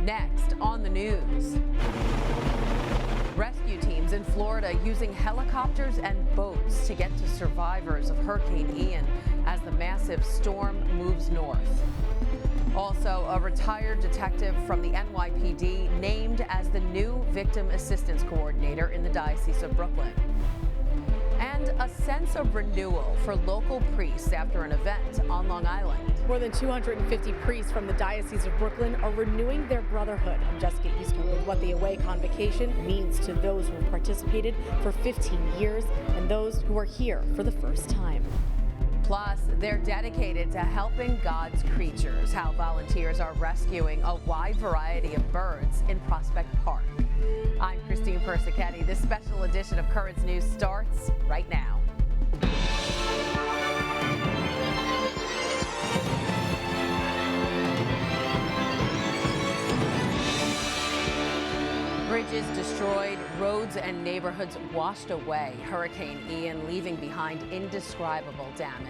Next on the news. Rescue teams in Florida using helicopters and boats to get to survivors of Hurricane Ian as the massive storm moves north. Also, a retired detective from the NYPD named as the new victim assistance coordinator in the Diocese of Brooklyn. And a sense of renewal for local priests after an event on Long Island. More than 250 priests from the Diocese of Brooklyn are renewing their brotherhood. I'm Jessica Eastern with what the away convocation means to those who have participated for 15 years and those who are here for the first time. Plus, they're dedicated to helping God's creatures, how volunteers are rescuing a wide variety of birds in Prospect Park. I'm Christine Persichetti. This special edition of Currents News starts right now. Bridges destroyed, roads and neighborhoods washed away. Hurricane Ian leaving behind indescribable damage.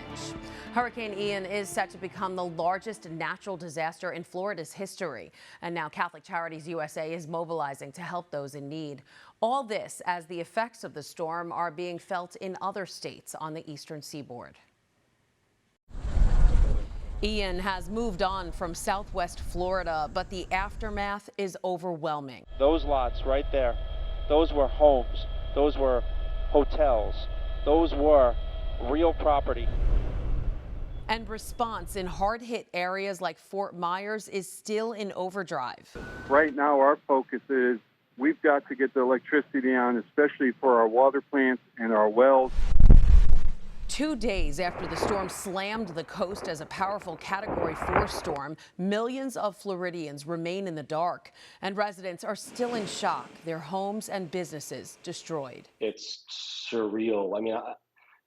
Hurricane Ian is set to become the largest natural disaster in Florida's history. And now Catholic Charities USA is mobilizing to help those in need. All this as the effects of the storm are being felt in other states on the eastern seaboard. Ian has moved on from southwest Florida, but the aftermath is overwhelming. Those lots right there, those were homes, those were hotels, those were real property. And response in hard-hit areas like Fort Myers is still in overdrive. Right now, our focus is we've got to get the electricity on, especially for our water plants and our wells. 2 days after the storm slammed the coast as a powerful Category 4 storm, millions of Floridians remain in the dark, and residents are still in shock, their homes and businesses destroyed. It's surreal. I mean,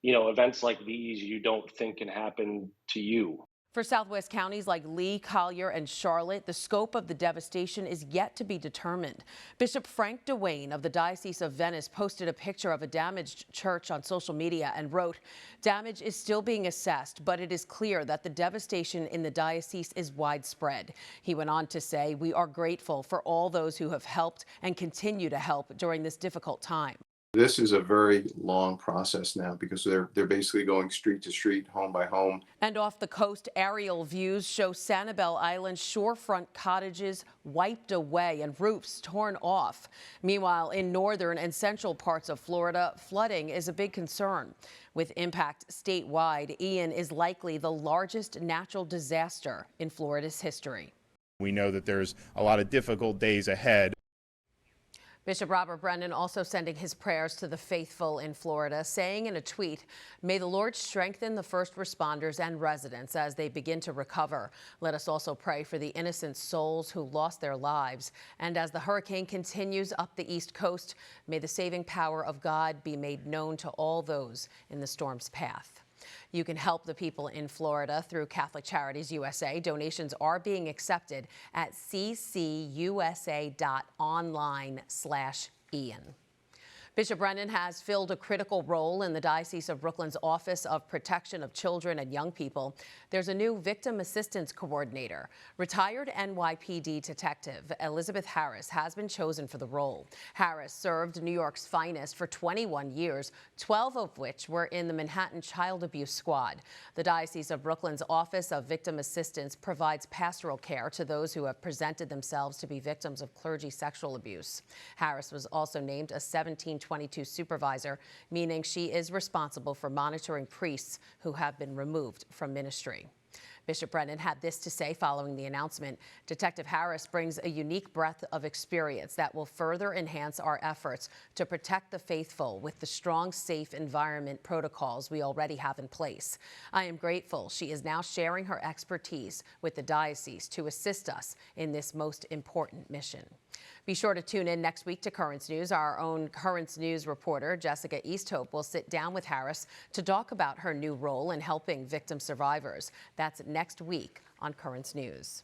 events like these you don't think can happen to you. For Southwest counties like Lee, Collier, and Charlotte, the scope of the devastation is yet to be determined. Bishop Frank DeWayne of the Diocese of Venice posted a picture of a damaged church on social media and wrote, "Damage is still being assessed, but it is clear that the devastation in the diocese is widespread." He went on to say, "We are grateful for all those who have helped and continue to help during this difficult time." This is a very long process now because they're basically going street to street, home by home. And off the coast, aerial views show Sanibel Island's shorefront cottages wiped away and roofs torn off. Meanwhile, in northern and central parts of Florida, flooding is a big concern. With impact statewide, Ian is likely the largest natural disaster in Florida's history. We know that there's a lot of difficult days ahead. Bishop Robert Brennan also sending his prayers to the faithful in Florida, saying in a tweet, "May the Lord strengthen the first responders and residents as they begin to recover. Let us also pray for the innocent souls who lost their lives. And as the hurricane continues up the East Coast, may the saving power of God be made known to all those in the storm's path." You can help the people in Florida through Catholic Charities USA. Donations are being accepted at ccusa.online/Ian. Bishop Brennan has filled a critical role in the Diocese of Brooklyn's Office of Protection of Children and Young People. There's a new victim assistance coordinator. Retired NYPD detective Elizabeth Harris has been chosen for the role. Harris served New York's finest for 21 years, 12 of which were in the Manhattan Child Abuse Squad. The Diocese of Brooklyn's Office of Victim Assistance provides pastoral care to those who have presented themselves to be victims of clergy sexual abuse. Harris was also named a 1722 supervisor, meaning she is responsible for monitoring priests who have been removed from ministry. Bishop Brennan had this to say following the announcement. Detective Harris brings a unique breadth of experience that will further enhance our efforts to protect the faithful with the strong, safe environment protocols we already have in place. I am grateful she is now sharing her expertise with the diocese to assist us in this most important mission. Be sure to tune in next week to Currents News. Our own Currents News reporter, Jessica Easthope, will sit down with Harris to talk about her new role in helping victim survivors. That's next week on Currents News.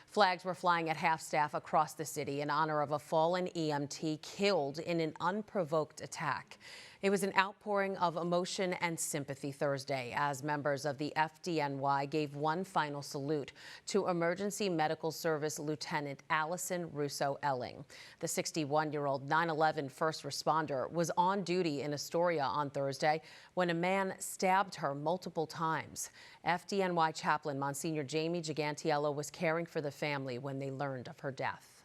Flags were flying at half-staff across the city in honor of a fallen EMT killed in an unprovoked attack. It was an outpouring of emotion and sympathy Thursday as members of the FDNY gave one final salute to Emergency Medical Service Lieutenant Allison Russo-Elling. The 61-year-old 9/11 first responder was on duty in Astoria on Thursday when a man stabbed her multiple times. FDNY chaplain Monsignor Jamie Gigantiello was caring for the family when they learned of her death.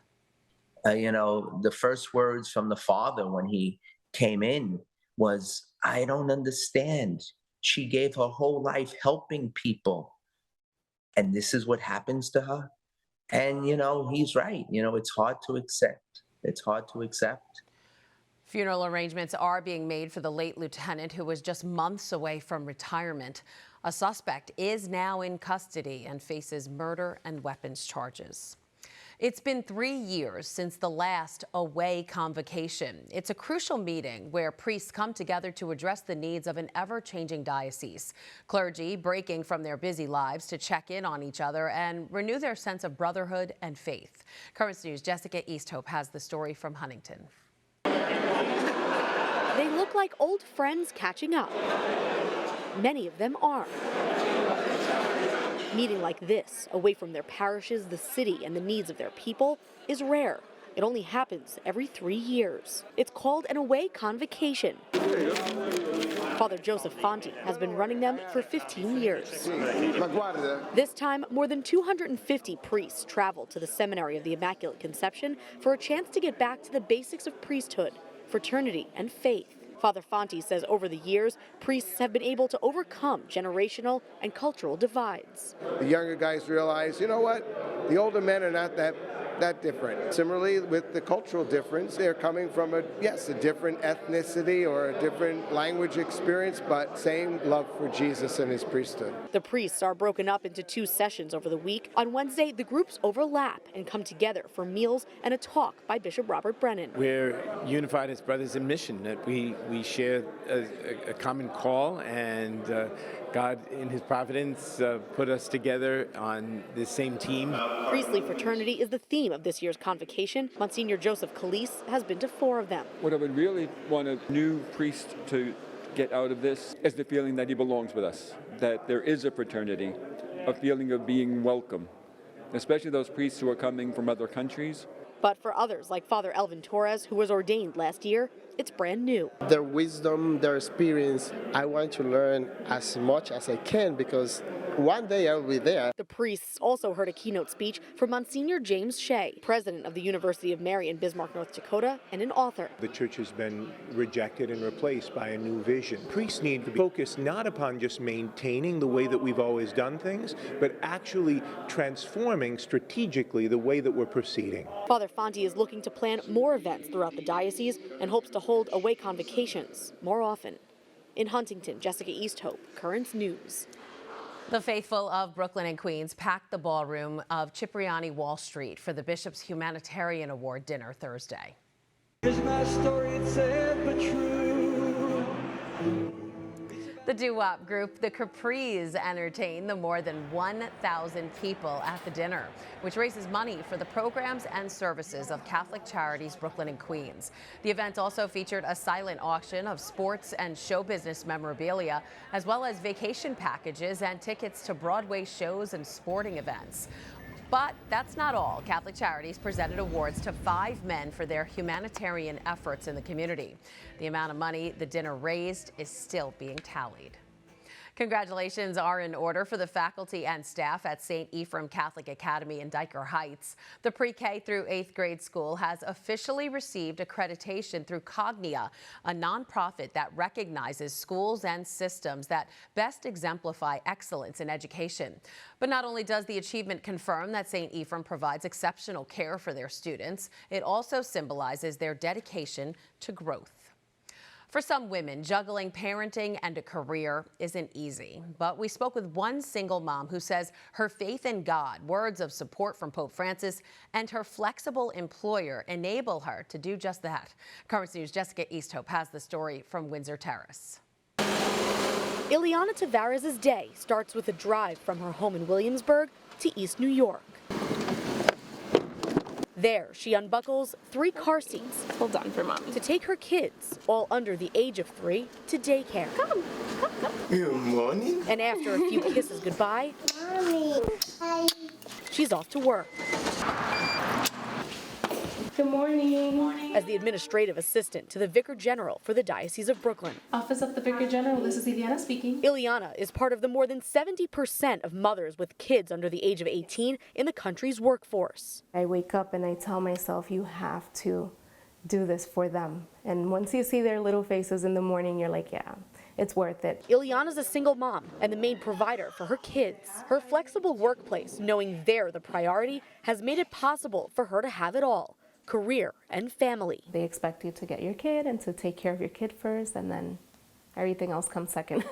The first words from the father when he came in was, "I don't understand. She gave her whole life helping people, and this is what happens to her." And, he's right. It's hard to accept. It's hard to accept. Funeral arrangements are being made for the late lieutenant, who was just months away from retirement. A suspect is now in custody and faces murder and weapons charges. It's been 3 years since the last away convocation. It's a crucial meeting where priests come together to address the needs of an ever-changing diocese. Clergy breaking from their busy lives to check in on each other and renew their sense of brotherhood and faith. Currents News' Jessica Easthope has the story from Huntington. They look like old friends catching up. Many of them are. Meeting like this, away from their parishes, the city, and the needs of their people, is rare. It only happens every 3 years. It's called an away convocation. Father Joseph Fonti has been running them for 15 years. This time, more than 250 priests traveled to the Seminary of the Immaculate Conception for a chance to get back to the basics of priesthood, fraternity, and faith. Father Fonti says over the years, priests have been able to overcome generational and cultural divides. The younger guys realize, you know what, the older men are not that different. Similarly, with the cultural difference, they're coming from a different ethnicity or a different language experience, but same love for Jesus and his priesthood. The priests are broken up into 2 sessions over the week. On Wednesday, the groups overlap and come together for meals and a talk by Bishop Robert Brennan. We're unified as brothers in mission, that we share a common call, and God, in his providence, put us together on the same team. Priestly fraternity is the theme of this year's convocation. Monsignor Joseph Calise has been to 4 of them. What I would really want a new priest to get out of this is the feeling that he belongs with us, that there is a fraternity, a feeling of being welcome, especially those priests who are coming from other countries. But for others, like Father Elvin Torres, who was ordained last year, it's brand new. Their wisdom, their experience, I want to learn as much as I can because one day I will be there. The priests also heard a keynote speech from Monsignor James Shea, president of the University of Mary in Bismarck, North Dakota, and an author. The church has been rejected and replaced by a new vision. Priests need to be focused not upon just maintaining the way that we've always done things, but actually transforming strategically the way that we're proceeding. Father Fonti is looking to plan more events throughout the diocese and hopes to hold away convocations more often. In Huntington, Jessica Easthope, Currents News. The faithful of Brooklyn and Queens packed the ballroom of Cipriani Wall Street for the Bishop's Humanitarian Award dinner Thursday. Here's my story, it's sad but true. The doo-wop group, the Capris, entertained the more than 1,000 people at the dinner, which raises money for the programs and services of Catholic Charities Brooklyn and Queens. The event also featured a silent auction of sports and show business memorabilia, as well as vacation packages and tickets to Broadway shows and sporting events. But that's not all. Catholic Charities presented awards to 5 men for their humanitarian efforts in the community. The amount of money the dinner raised is still being tallied. Congratulations are in order for the faculty and staff at St. Ephraim Catholic Academy in Diker Heights. The pre-K through 8th grade school has officially received accreditation through Cognia, a nonprofit that recognizes schools and systems that best exemplify excellence in education. But not only does the achievement confirm that St. Ephraim provides exceptional care for their students, it also symbolizes their dedication to growth. For some women, juggling parenting and a career isn't easy. But we spoke with one single mom who says her faith in God, words of support from Pope Francis, and her flexible employer enable her to do just that. Currents News' Jessica Easthope has the story from Windsor Terrace. Ileana Tavares' day starts with a drive from her home in Williamsburg to East New York. There, she unbuckles 3 car seats. Hold on for Mommy. To take her kids, all under the age of 3, to daycare. Come. Good morning. And after a few kisses goodbye, Mommy. Hi. She's off to work. Good morning. As the administrative assistant to the Vicar General for the Diocese of Brooklyn. Office of the Vicar General, this is Ileana speaking. Ileana is part of the more than 70% of mothers with kids under the age of 18 in the country's workforce. I wake up and I tell myself, you have to do this for them. And once you see their little faces in the morning, you're like, yeah, it's worth it. Ileana's a single mom and the main provider for her kids. Her flexible workplace, knowing they're the priority, has made it possible for her to have it all. Career and family. They expect you to get your kid and to take care of your kid first, and then everything else comes second.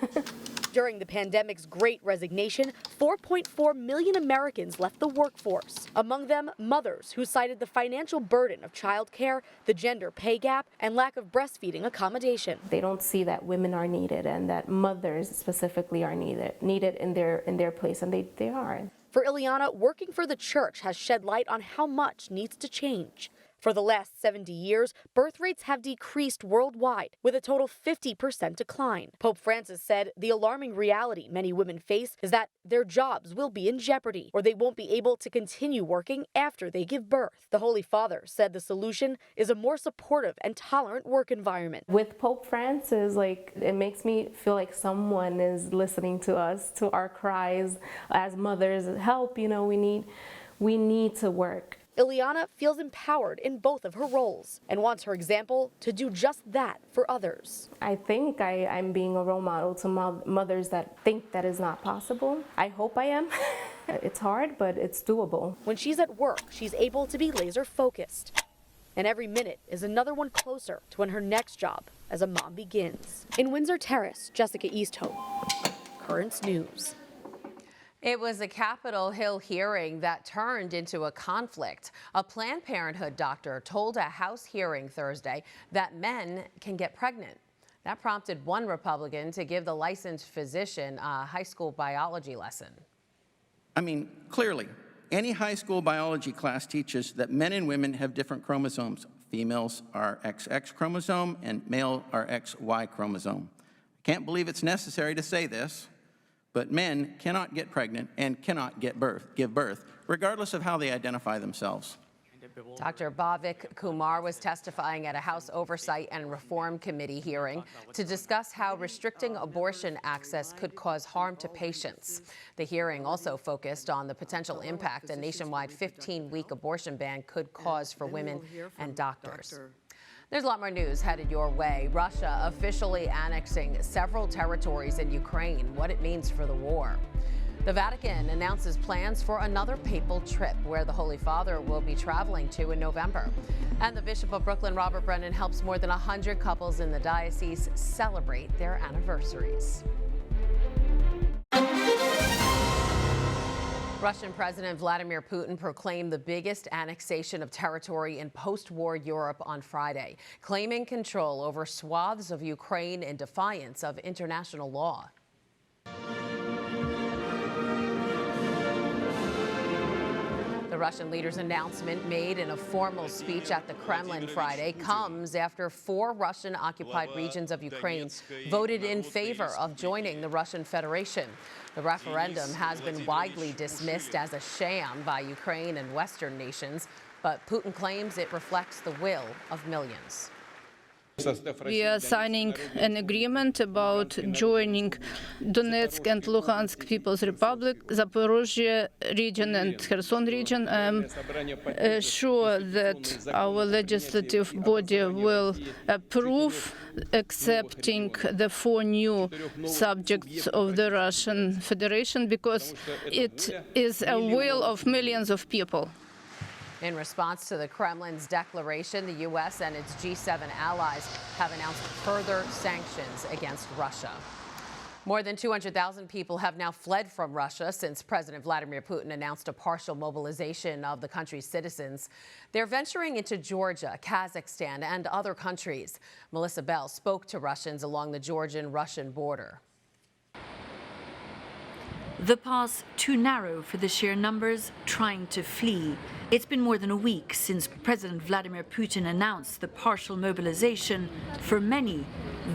During the pandemic's great resignation, 4.4 million Americans left the workforce. Among them, mothers who cited the financial burden of childcare, the gender pay gap, and lack of breastfeeding accommodation. They don't see that women are needed and that mothers specifically are needed in their place, and they are. For Ileana, working for the church has shed light on how much needs to change. For the last 70 years, birth rates have decreased worldwide, with a total 50% decline. Pope Francis said the alarming reality many women face is that their jobs will be in jeopardy, or they won't be able to continue working after they give birth. The Holy Father said the solution is a more supportive and tolerant work environment. With Pope Francis, it makes me feel like someone is listening to us, to our cries as mothers. Help, we need to work. Ileana feels empowered in both of her roles and wants her example to do just that for others. I think I'm being a role model to mothers that think that is not possible. I hope I am. It's hard, but it's doable. When she's at work, she's able to be laser focused. And every minute is another one closer to when her next job as a mom begins. In Windsor Terrace, Jessica Easthope, Currents News. It was a Capitol Hill hearing that turned into a conflict. A Planned Parenthood doctor told a House hearing Thursday that men can get pregnant. That prompted one Republican to give the licensed physician a high school biology lesson. Clearly, any high school biology class teaches that men and women have different chromosomes. Females are XX chromosome and male are XY chromosome. I can't believe it's necessary to say this, but men cannot get pregnant and cannot give birth, regardless of how they identify themselves. Dr. Bhavik Kumar was testifying at a House Oversight and Reform Committee hearing to discuss how restricting abortion access could cause harm to patients. The hearing also focused on the potential impact a nationwide 15-week abortion ban could cause for women and doctors. There's a lot more news headed your way. Russia officially annexing several territories in Ukraine, what it means for the war. The Vatican announces plans for another papal trip where the Holy Father will be traveling to in November. And the Bishop of Brooklyn, Robert Brennan, helps more than 100 couples in the diocese celebrate their anniversaries. Russian President Vladimir Putin proclaimed the biggest annexation of territory in post-war Europe on Friday, claiming control over swaths of Ukraine in defiance of international law. The Russian leader's announcement, made in a formal speech at the Kremlin Friday, comes after 4 Russian-occupied regions of Ukraine voted in favor of joining the Russian Federation. The referendum has been widely dismissed as a sham by Ukraine and Western nations, but Putin claims it reflects the will of millions. We are signing an agreement about joining Donetsk and Luhansk People's Republic, Zaporozhye region and Kherson region. I'm sure that our legislative body will approve accepting the 4 new subjects of the Russian Federation because it is a will of millions of people. In response to the Kremlin's declaration, the U.S. and its G7 allies have announced further sanctions against Russia. More than 200,000 people have now fled from Russia since President Vladimir Putin announced a partial mobilization of the country's citizens. They're venturing into Georgia, Kazakhstan, and other countries. Melissa Bell spoke to Russians along the Georgian-Russian border. The pass too narrow for the sheer numbers trying to flee. It's been more than a week since President Vladimir Putin announced the partial mobilization. For many,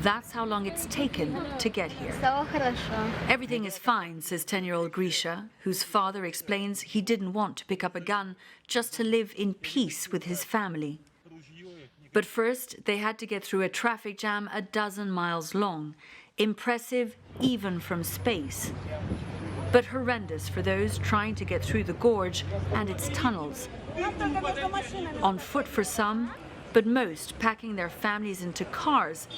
that's how long it's taken to get here. Everything is fine, says 10-year-old Grisha, whose father explains he didn't want to pick up a gun just to live in peace with his family. But first, they had to get through a traffic jam 12 miles long. Impressive even from space, but horrendous for those trying to get through the gorge and its tunnels. On foot for some, but most packing their families into cars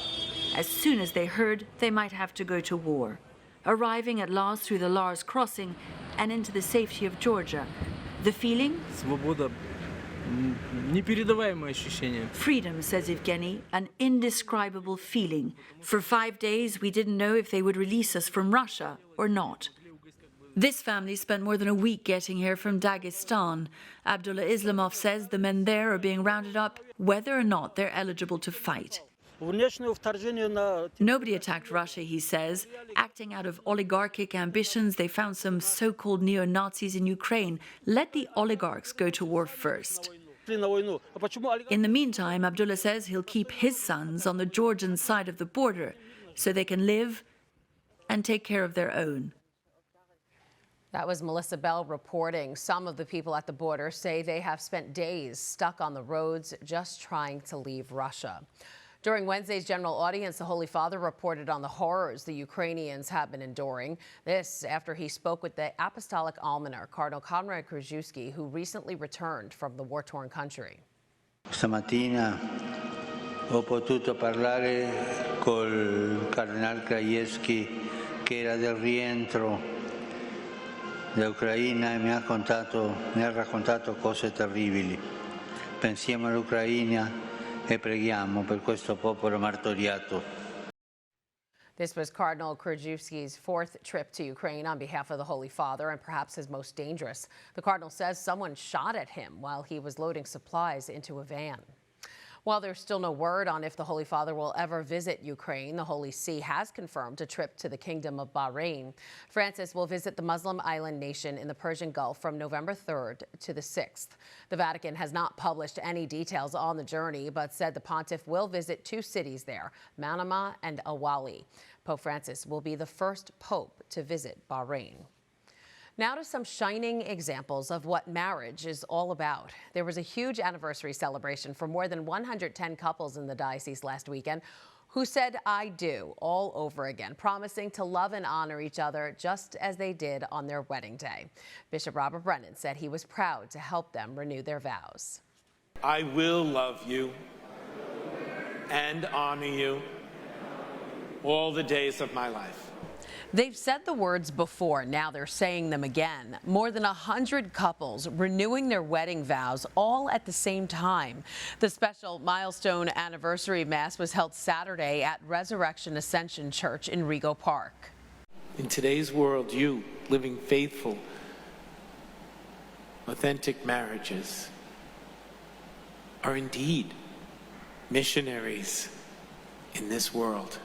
as soon as they heard they might have to go to war. Arriving at last through the Lars crossing and into the safety of Georgia. The feeling? Freedom, says Evgeny, an indescribable feeling. For 5 days, we didn't know if they would release us from Russia or not. This family spent more than a week getting here from Dagestan. Abdullah Islamov says the men there are being rounded up whether or not they're eligible to fight. Nobody attacked Russia, he says. Acting out of oligarchic ambitions, they found some so-called neo-Nazis in Ukraine. Let the oligarchs go to war first. In the meantime, Abdullah says he'll keep his sons on the Georgian side of the border so they can live and take care of their own. That was Melissa Bell reporting. Some of the people at the border say they have spent days stuck on the roads just trying to leave Russia. During Wednesday's general audience, the Holy Father reported on the horrors the Ukrainians have been enduring. This after he spoke with the Apostolic Almoner, Cardinal Konrad Krzyzewski, who recently returned from the war-torn country. Stamattina ho potuto parlare col Cardinal Krajewski, che era del rientro da Ucraina e mi ha raccontato cose terribili. Pensiamo all'Ucraina e preghiamo per questo popolo martoriato. This was Cardinal Krzyzewski's fourth trip to Ukraine on behalf of the Holy Father, and perhaps his most dangerous. The Cardinal says someone shot at him while he was loading supplies into a van. While there's still no word on if the Holy Father will ever visit Ukraine, the Holy See has confirmed a trip to the Kingdom of Bahrain. Francis will visit the Muslim island nation in the Persian Gulf from November 3rd to the 6th. The Vatican has not published any details on the journey, but said the pontiff will visit 2 cities there, Manama and Awali. Pope Francis will be the first pope to visit Bahrain. Now to some shining examples of what marriage is all about. There was a huge anniversary celebration for more than 110 couples in the diocese last weekend who said "I do" all over again, promising to love and honor each other just as they did on their wedding day. Bishop Robert Brennan said he was proud to help them renew their vows. I will love you and honor you all the days of my life. They've said the words before, now they're saying them again. More than 100 couples renewing their wedding vows all at the same time. The special milestone anniversary mass was held Saturday at Resurrection Ascension Church in Rego Park. In today's world, you living faithful, authentic marriages are indeed missionaries in this world.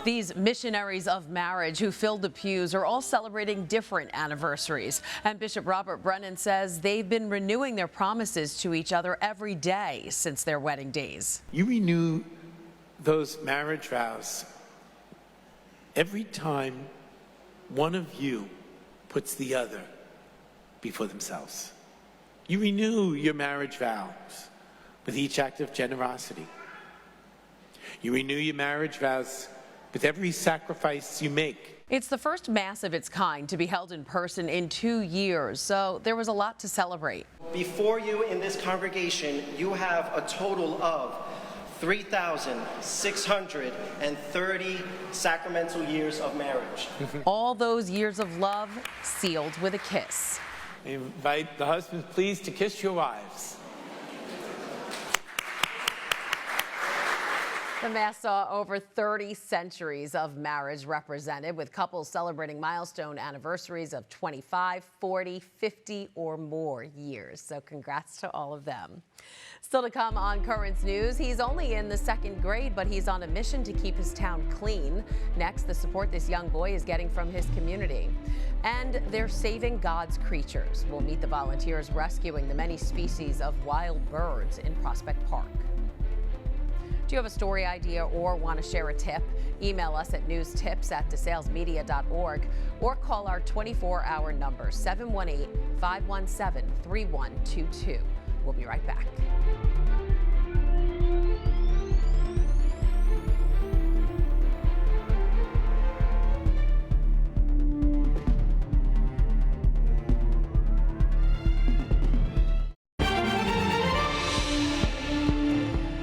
These missionaries of marriage who filled the pews are all celebrating different anniversaries. And Bishop Robert Brennan says they've been renewing their promises to each other every day since their wedding days. You renew those marriage vows every time one of you puts the other before themselves. You renew your marriage vows with each act of generosity. You renew your marriage vows with every sacrifice you make. It's the first mass of its kind to be held in person in 2 years, so there was a lot to celebrate. Before you in this congregation, you have a total of 3,630 sacramental years of marriage. All those years of love sealed with a kiss. I invite the husbands, please, to kiss your wives. The Mass saw over 30 centuries of marriage represented, with couples celebrating milestone anniversaries of 25, 40, 50 or more years. So congrats to all of them. Still to come on Currents News, he's only in the 2nd grade, but he's on a mission to keep his town clean. Next, the support this young boy is getting from his community. And they're saving God's creatures. We'll meet the volunteers rescuing the many species of wild birds in Prospect Park. Do you have a story idea or want to share a tip? Email us at newstips@desalesmedia.org or call our 24-hour number, 718-517-3122. We'll be right back.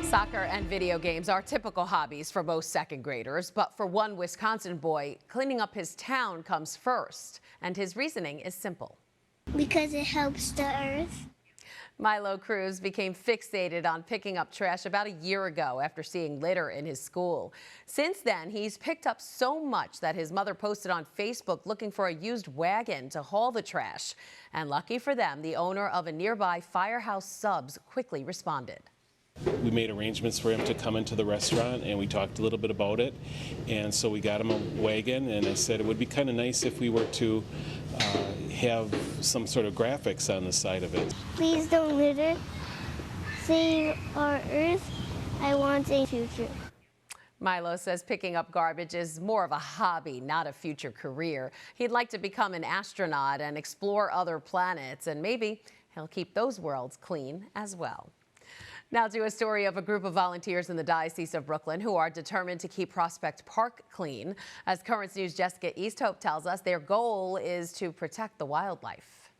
Soccer and video games are typical hobbies for most 2nd graders, but for one Wisconsin boy, cleaning up his town comes first, and his reasoning is simple. Because it helps the earth. Milo Cruise became fixated on picking up trash about a year ago after seeing litter in his school. Since then, he's picked up so much that his mother posted on Facebook looking for a used wagon to haul the trash. And lucky for them, the owner of a nearby Firehouse Subs quickly responded. We made arrangements for him to come into the restaurant, and we talked a little bit about it. And so we got him a wagon, and I said it would be kind of nice if we were to have some sort of graphics on the side of it. Please don't litter. Save our earth. I want a future. Milo says picking up garbage is more of a hobby, not a future career. He'd like to become an astronaut and explore other planets, and maybe he'll keep those worlds clean as well. Now to a story of a group of volunteers in the Diocese of Brooklyn who are determined to keep Prospect Park clean. As Currents News' Jessica Easthope tells us, their goal is to protect the wildlife.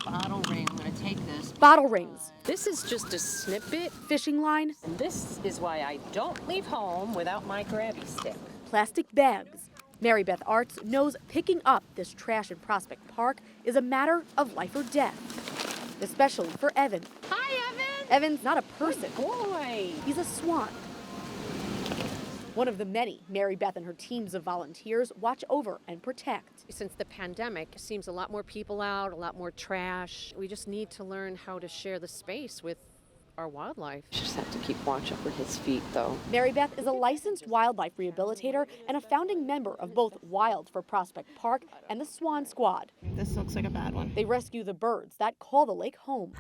Bottle ring, I'm going to take this. Bottle rings. This is just a snippet. Fishing line. And this is why I don't leave home without my grabby stick. Plastic bags. Mary Beth Arts knows picking up this trash in Prospect Park is a matter of life or death, especially for Evan. Hi, Evan. Evan's not a person. Good boy. He's a swan. One of the many Mary Beth and her teams of volunteers watch over and protect. Since the pandemic, it seems a lot more people out, a lot more trash. We just need to learn how to share the space with our wildlife. Just have to keep watch over his feet, though. Mary Beth is a licensed wildlife rehabilitator and a founding member of both Wild for Prospect Park and the Swan Squad. This looks like a bad one. They rescue the birds that call the lake home.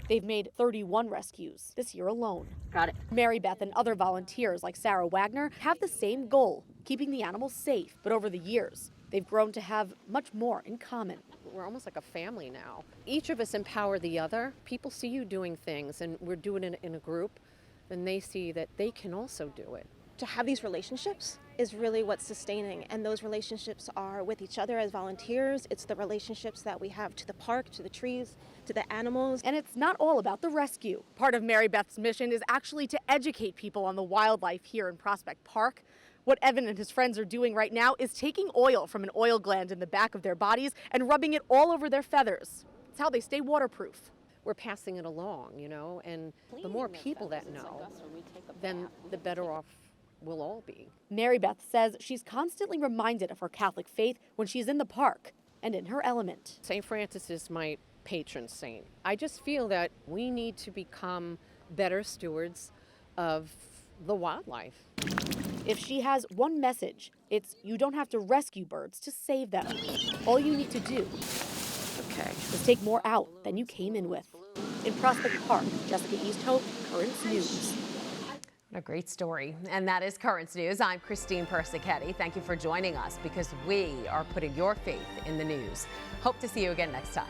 They've made 31 rescues this year alone. Got it. Mary Beth and other volunteers like Sarah Wagner have the same goal, keeping the animals safe. But over the years, they've grown to have much more in common. We're almost like a family now. Each of us empower the other. People see you doing things, and we're doing it in a group, then they see that they can also do it. To have these relationships is really what's sustaining, and those relationships are with each other as volunteers. It's the relationships that we have to the park, to the trees, to the animals. And it's not all about the rescue. Part of Mary Beth's mission is actually to educate people on the wildlife here in Prospect Park. What Evan and his friends are doing right now is taking oil from an oil gland in the back of their bodies and rubbing it all over their feathers. It's how they stay waterproof. We're passing it along, you know, and the more people that know, then the better off we'll all be. Mary Beth says she's constantly reminded of her Catholic faith when she's in the park and in her element. St. Francis is my patron saint. I just feel that we need to become better stewards of the wildlife. If she has one message, it's you don't have to rescue birds to save them. All you need to do is take more out than you came in with. In Prospect Park, Jessica Easthope, Currents News. What a great story. And that is Currents News. I'm Christine Persichetti. Thank you for joining us because we are putting your faith in the news. Hope to see you again next time.